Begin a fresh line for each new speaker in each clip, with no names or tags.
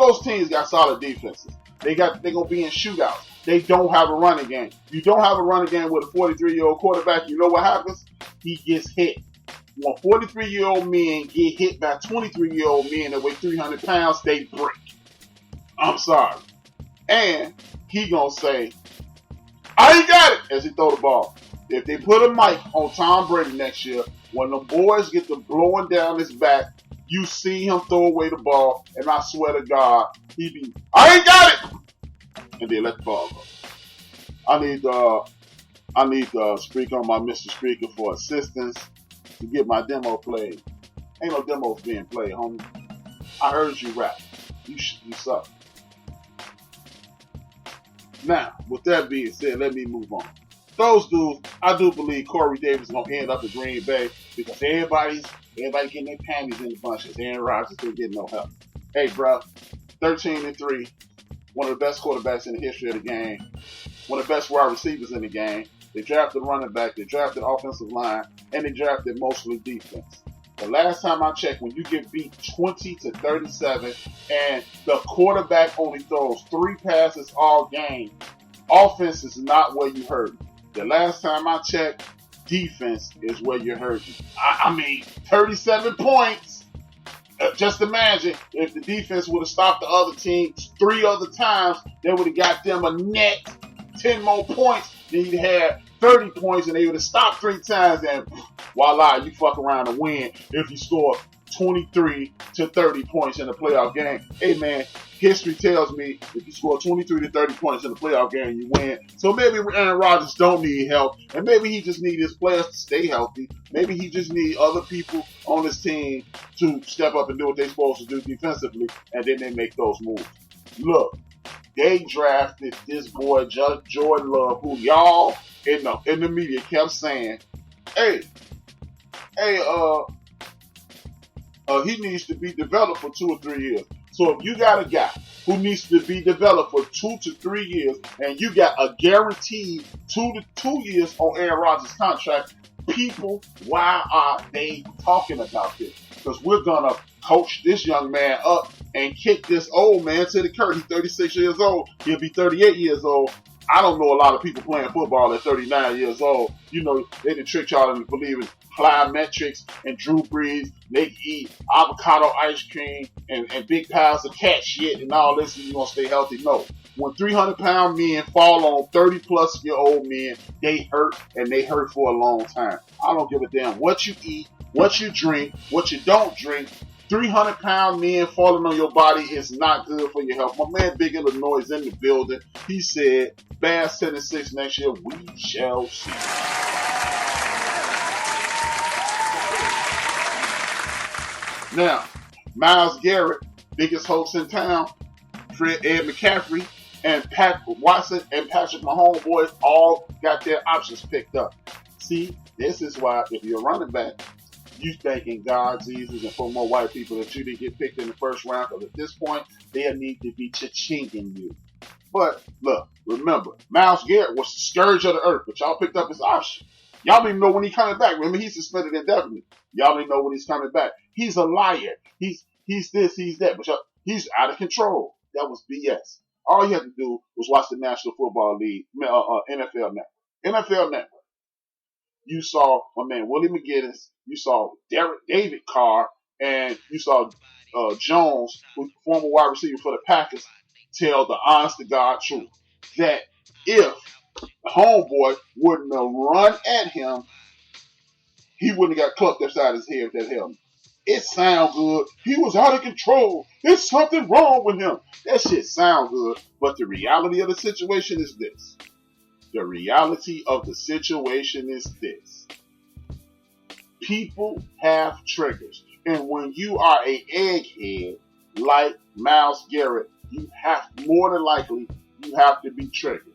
All those teams got solid defenses. They're gonna be in shootouts. They don't have a running game. You don't have a running game with a 43-year-old quarterback. You know what happens? He gets hit. When 43-year-old men get hit by 23-year-old men that weigh 300 pounds, they break. I'm sorry. And he gonna say, I ain't got it, as he throw the ball. If they put a mic on Tom Brady next year, when the boys get to blowing down his back, you see him throw away the ball, and I swear to God, he be, I ain't got it! And they let the ball go. I need Spreaker on my Mr. Spreaker for assistance to get my demo played. Ain't no demos being played, homie. I heard you rap. You suck. Now, with that being said, let me move on. Those dudes, I do believe Corey Davis is going to end up in Green Bay because everybody getting their panties in the bunches. Aaron Rodgers didn't get no help. Hey, bro, 13-3, one of the best quarterbacks in the history of the game, one of the best wide receivers in the game. They drafted running back, they drafted offensive line, and they drafted mostly defense. The last time I checked, when you get beat 20-37 and the quarterback only throws 3 passes all game, offense is not where you hurt. The last time I checked, defense is where you're hurting. I mean, 37 points. Just imagine if the defense would have stopped the other team 3 other times, they would have got them a net 10 more points. Then you'd have 30 points and they would have stopped 3 times and voila, you fuck around and win if you score 23 to 30 points in a playoff game. Hey man, history tells me if you score 23 to 30 points in a playoff game, you win. So maybe Aaron Rodgers don't need help, and maybe he just needs his players to stay healthy. Maybe he just needs other people on his team to step up and do what they're supposed to do defensively, and then they make those moves. Look, they drafted this boy Jordan Love, who y'all in the media kept saying, he needs to be developed for 2 or 3 years. So if you got a guy who needs to be developed for 2 to 3 years, and you got a guaranteed 2 years on Aaron Rodgers' contract, people, why are they talking about this? Because we're gonna coach this young man up and kick this old man to the curb. He's 36 years old. He'll be 38 years old. I don't know a lot of people playing football at 39 years old. You know, they done trick y'all into believing plyometrics and Drew Brees. They can eat avocado ice cream and big piles of cat shit and all this, and you're going to stay healthy. No. When 300-pound men fall on 30-plus-year-old men, they hurt, and they hurt for a long time. I don't give a damn what you eat, what you drink, what you don't drink. 300-pound men falling on your body is not good for your health. My man Big Illinois is in the building. He said, Bass 10-6 next year, we shall see. Now, Myles Garrett, biggest hoax in town, Ed McCaffrey, and Pat Watson and Patrick Mahomes boys all got their options picked up. See, this is why if you're a running back, you thanking God, Jesus, and for more white people that you didn't get picked in the first round, because at this point, they need to be cha-chinging you. But, look, remember, Myles Garrett was the scourge of the earth, but y'all picked up his option. Y'all didn't even know when he's coming back. Remember, he's suspended indefinitely. Y'all didn't know when he's coming back. He's a liar. He's this, he's that, but he's out of control. That was BS. All you had to do was watch the National Football League, NFL Network. NFL Network. You saw my man Willie McGinnis. You saw David Carr, and you saw Jones, who's former wide receiver for the Packers, tell the honest to God truth that if the homeboy wouldn't have run at him, he wouldn't have got clucked upside his head with that helmet. It sound good. He was out of control. There's something wrong with him. That shit sound good, but the reality of the situation is this. The reality of the situation is this. People have triggers. And when you are an egghead like Myles Garrett, you have more than likely you have to be triggered.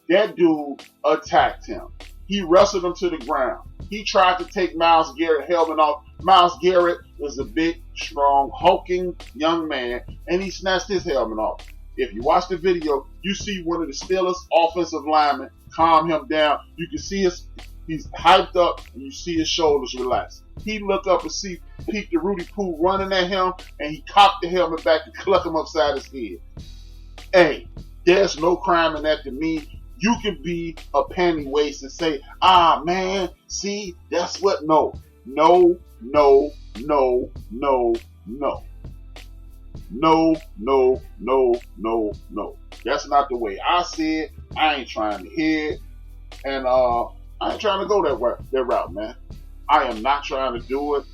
That dude attacked him. He wrestled him to the ground. He tried to take Myles Garrett's helmet off. Myles Garrett is a big, strong, hulking young man, and he snatched his helmet off. If you watch the video, you see one of the Steelers offensive linemen calm him down. You can see He's hyped up, and you see his shoulders relax. He look up and see Pete the Rudy Poo running at him, and he cocked the helmet back and cluck him upside his head. Hey, there's no crime in that to me. You can be a panty waist and say, man, see, that's what, no. No, no, no, no, no. No, no, no, no, no. That's not the way I see it. I ain't trying to hear it. And I ain't trying to go that route, man. I am not trying to do it.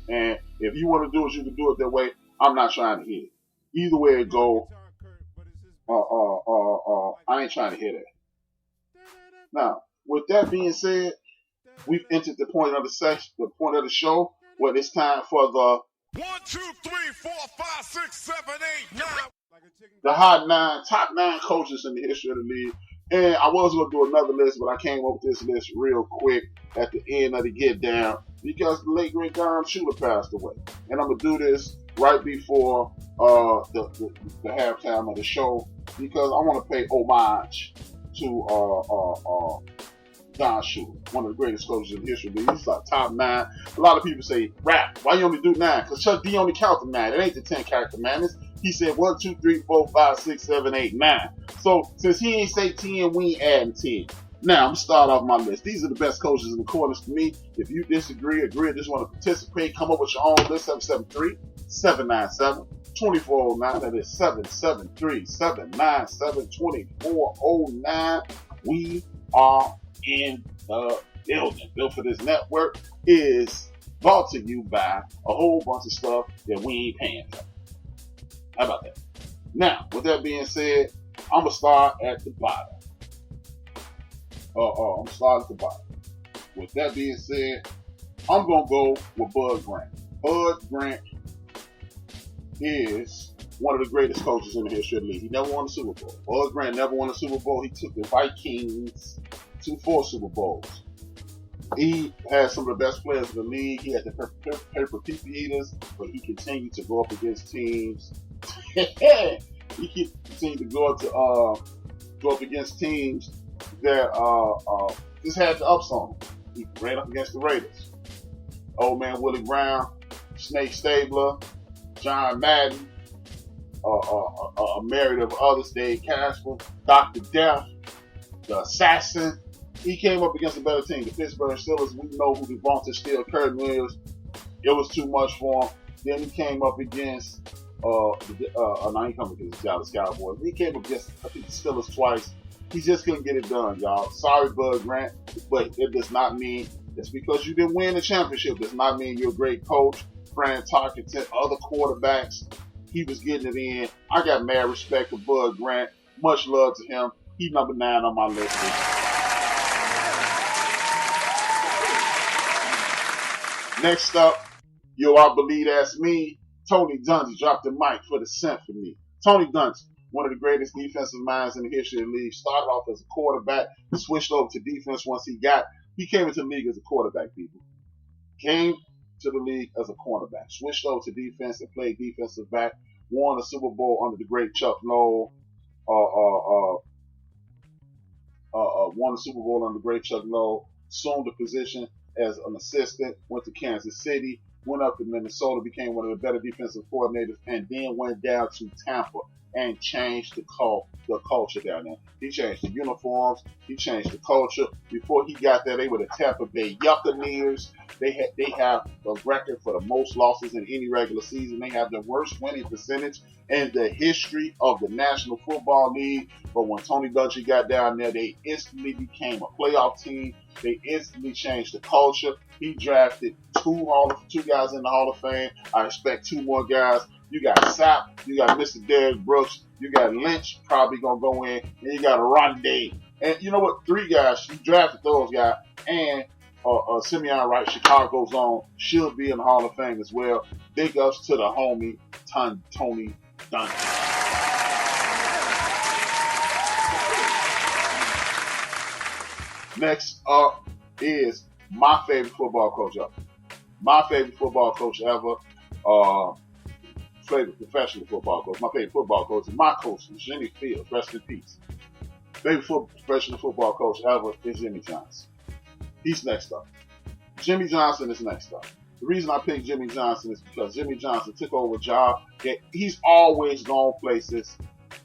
And if you want to do it, you can do it that way. I'm not trying to hear it. Either way it go, I ain't trying to hear that. Now, with that being said, we've entered the point of the show where it's time for the
1, 2, 3, 4, 5, 6, 7, 8, 9.
The top 9 coaches in the history of the league. And I was going to do another list, but I came up with this list real quick at the end of the get down because the late great Don Shula passed away. And I'm going to do this right before the halftime of the show because I want to pay homage to Don Shula, one of the greatest coaches in history. He's like top 9. A lot of people say, rap, why you only do 9? Because Chuck D only counted 9. It ain't the 10 character commandments. He said 1, 2, 3, 4, 5, 6, 7, 8, 9. So since he ain't say 10, we ain't adding 10. Now I'm gonna start off my list. These are the best coaches in the corners to me. If you disagree, agree, just want to participate, come up with your own list. 773-797-2409. That is 773-797-2409. We are in the building. Built for this network is brought to you by a whole bunch of stuff that we ain't paying for. How about that? Now, with that being said, I'm going to start at the bottom. I'm starting at the bottom. With that being said, I'm going to go with Bud Grant. Bud Grant is one of the greatest coaches in the history of the league. He never won a Super Bowl. Bud Grant never won a Super Bowl. He took the Vikings to 4 Super Bowls. He had some of the best players in the league. He had the paper people eaters, but he continued to go up against teams. He continued to go up against teams that just had the ups on him. He ran up against the Raiders. Old man Willie Brown, Snake Stabler, John Madden, a myriad of others, Dave Casper, Dr. Death, the Assassin. He came up against a better team. The Pittsburgh Steelers, we know who the Bronx Steel Curtin is. It was too much for him. Then he came up against now he come against the Dallas Cowboys. He came up against, I think, the Steelers twice. He just couldn't get it done, y'all. Sorry, Bud Grant, but it does not mean it's because you didn't win the championship. Does not mean you're a great coach. Fran Tarkenton, other quarterbacks, he was getting it in. I got mad respect for Bud Grant. Much love to him. He's number 9 on my list. Next up, I believe that's me. Tony Dungy dropped the mic for the cent for me. Tony Dungy, one of the greatest defensive minds in the history of the league, started off as a quarterback, switched over to defense once he came into the league as a quarterback, people. Came to the league as a cornerback, switched over to defense and played defensive back, won a Super Bowl under the great Chuck Noll, won a Super Bowl under the great Chuck Noll, assumed the position as an assistant, went to Kansas City, went up to Minnesota, became one of the better defensive coordinators, and then went down to Tampa and changed the culture down there. He changed the uniforms. He changed the culture. Before he got there, they were the Tampa Bay Buccaneers. They have a record for the most losses in any regular season. They have the worst winning percentage in the history of the National Football League. But when Tony Dungy got down there, they instantly became a playoff team. They instantly changed the culture. He drafted two guys in the Hall of Fame. I expect 2 more guys. You got Sapp, you got Mr. Derrick Brooks, you got Lynch probably gonna go in, and you got a Rondé. And you know what? 3 guys, you drafted those guys, and Simeon Wright, Chicago's own, should be in the Hall of Fame as well. Big ups to the homie Tony Dungy. Next up is my favorite football coach ever. My favorite football coach ever. Favorite professional football coach. My favorite football coach is my coach, Jimmy Fields. Rest in peace. Favorite professional football coach ever is Jimmy Johnson. He's next up. Jimmy Johnson is next up. The reason I picked Jimmy Johnson is because Jimmy Johnson took over a job that he's always gone places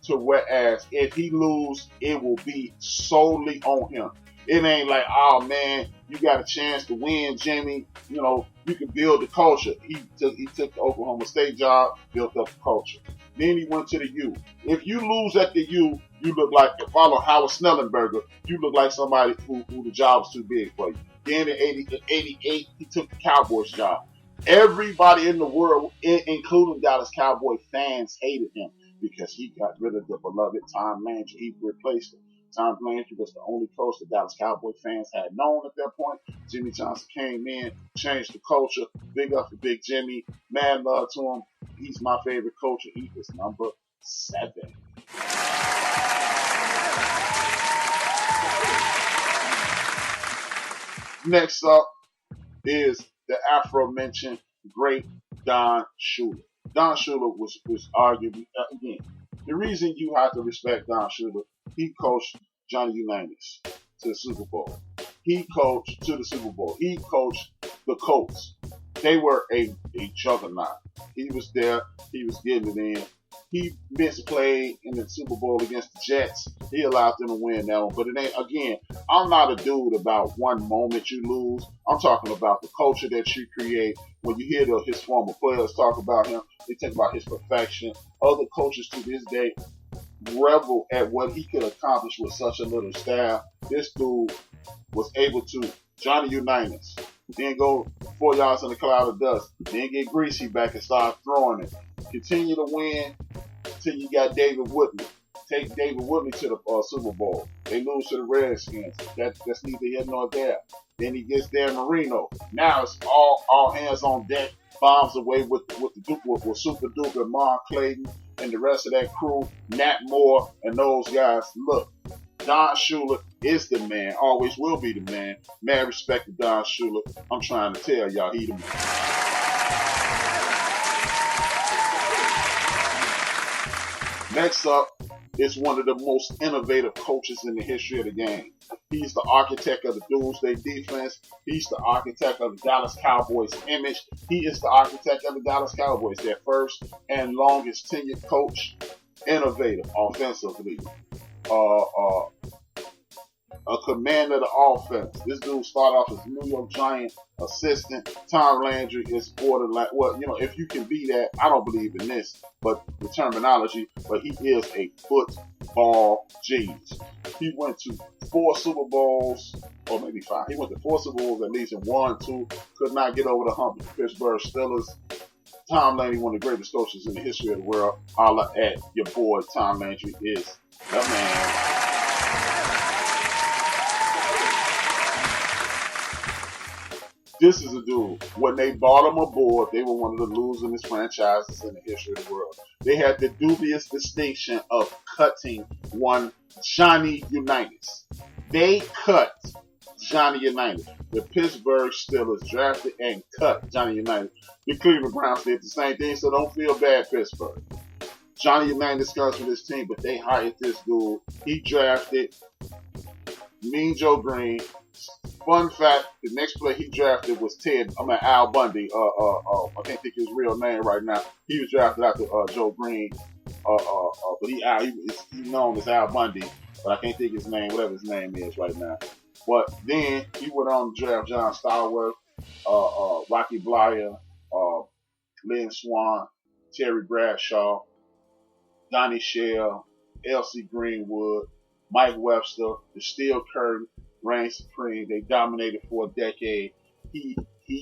to whereas if he lose, it will be solely on him. It ain't like, oh man, you got a chance to win, Jimmy. You know, you can build the culture. He took the Oklahoma State job, built up the culture. Then he went to the U. If you lose at the U, you look like, if follow Howard Snellenberger, you look like somebody who the job was too big for you. Then in 88, he took the Cowboys job. Everybody in the world, including Dallas Cowboy fans, hated him because he got rid of the beloved Tom Landry. He replaced him. Tom Landry was the only coach the Dallas Cowboy fans had known at that point. Jimmy Johnson came in, changed the culture. Big up for Big Jimmy. Mad love to him. He's my favorite coach, and he is number 7. Next up is the aforementioned great Don Shula. Don Shula was arguably, again, the reason you have to respect Don Shula, he coached Johnny Unitas to the Super Bowl. He coached to the Super Bowl. He coached the Colts. They were a juggernaut. He was there. He was getting it in. He misplayed in the Super Bowl against the Jets. He allowed them to win that one. But it ain't, again, I'm not a dude about one moment you lose. I'm talking about the culture that you create. When you hear his former players talk about him, they talk about his perfection. Other coaches to this day revel at what he could accomplish with such a little staff. This dude was able to, Johnny Unitas, then go 4 yards in a cloud of dust, then get Greasy back and start throwing it. Continue to win until you got David Woodley. Take David Woodley to the Super Bowl. They lose to the Redskins. That's neither here nor there. Then he gets Dan Marino. Now it's all hands on deck. Bombs away with Super Duper, Mark Clayton, and the rest of that crew. Nat Moore and those guys. Look, Don Shula is the man. Always will be the man. Mad respect to Don Shula. I'm trying to tell y'all, he the man. Next up is one of the most innovative coaches in the history of the game. He's the architect of the Doomsday defense. He's the architect of the Dallas Cowboys image. He is the architect of the Dallas Cowboys, their first and longest tenured coach. Innovative offensively. A commander of the offense. This dude started off as a New York Giant assistant. Tom Landry is borderline. Well, if you can be that, I don't believe in this, but the terminology, but he is a football genius. He went to 4 Super Bowls, or maybe 5. He went to 4 Super Bowls at least, and 1, 2, could not get over the hump with the Pittsburgh Steelers. Tom Landry, one of the greatest coaches in the history of the world. Holla at your boy, Tom Landry is the man. This is a dude. When they bought him aboard, they were one of the losingest franchises in the history of the world. They had the dubious distinction of cutting one Johnny Unitas. They cut Johnny Unitas. The Pittsburgh Steelers drafted and cut Johnny Unitas. The Cleveland Browns did the same thing, so don't feel bad, Pittsburgh. Johnny Unitas comes with his team, but they hired this dude. He drafted Mean Joe Green. Fun fact, the next player he drafted was Al Bundy. I can't think his real name right now. He was drafted after Joe Green. But he's known as Al Bundy, but I can't think his name, whatever his name is right now. But then he went on to draft John Stallworth, Rocky Blyer, Lynn Swann, Terry Bradshaw, Donnie Shell, L.C. Greenwood, Mike Webster, the Steel Curtain, reigned supreme. They dominated for a decade. He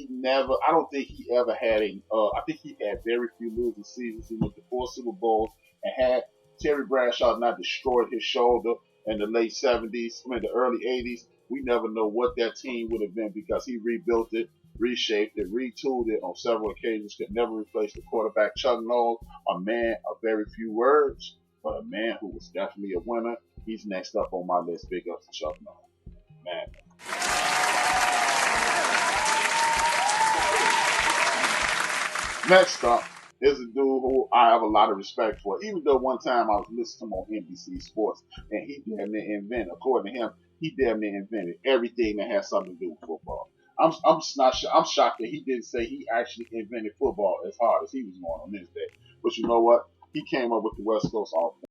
never, I don't think he ever had I think he had very few losing seasons. He went to 4 Super Bowls and had Terry Bradshaw not destroyed his shoulder in the late 70s, the early 80s. We never know what that team would have been because he rebuilt it, reshaped it, retooled it on several occasions. Could never replace the quarterback Chuck Noll, a man of very few words, but a man who was definitely a winner. He's next up on my list. Big ups to Chuck Noll. Man. Next up is a dude who I have a lot of respect for. Even though one time I was listening to him on NBC Sports and he damn near invented, according to him, he damn near invented everything that has something to do with football. I'm just not. I'm shocked that he didn't say he actually invented football as hard as he was going on this day. But you know what? He came up with the West Coast offense.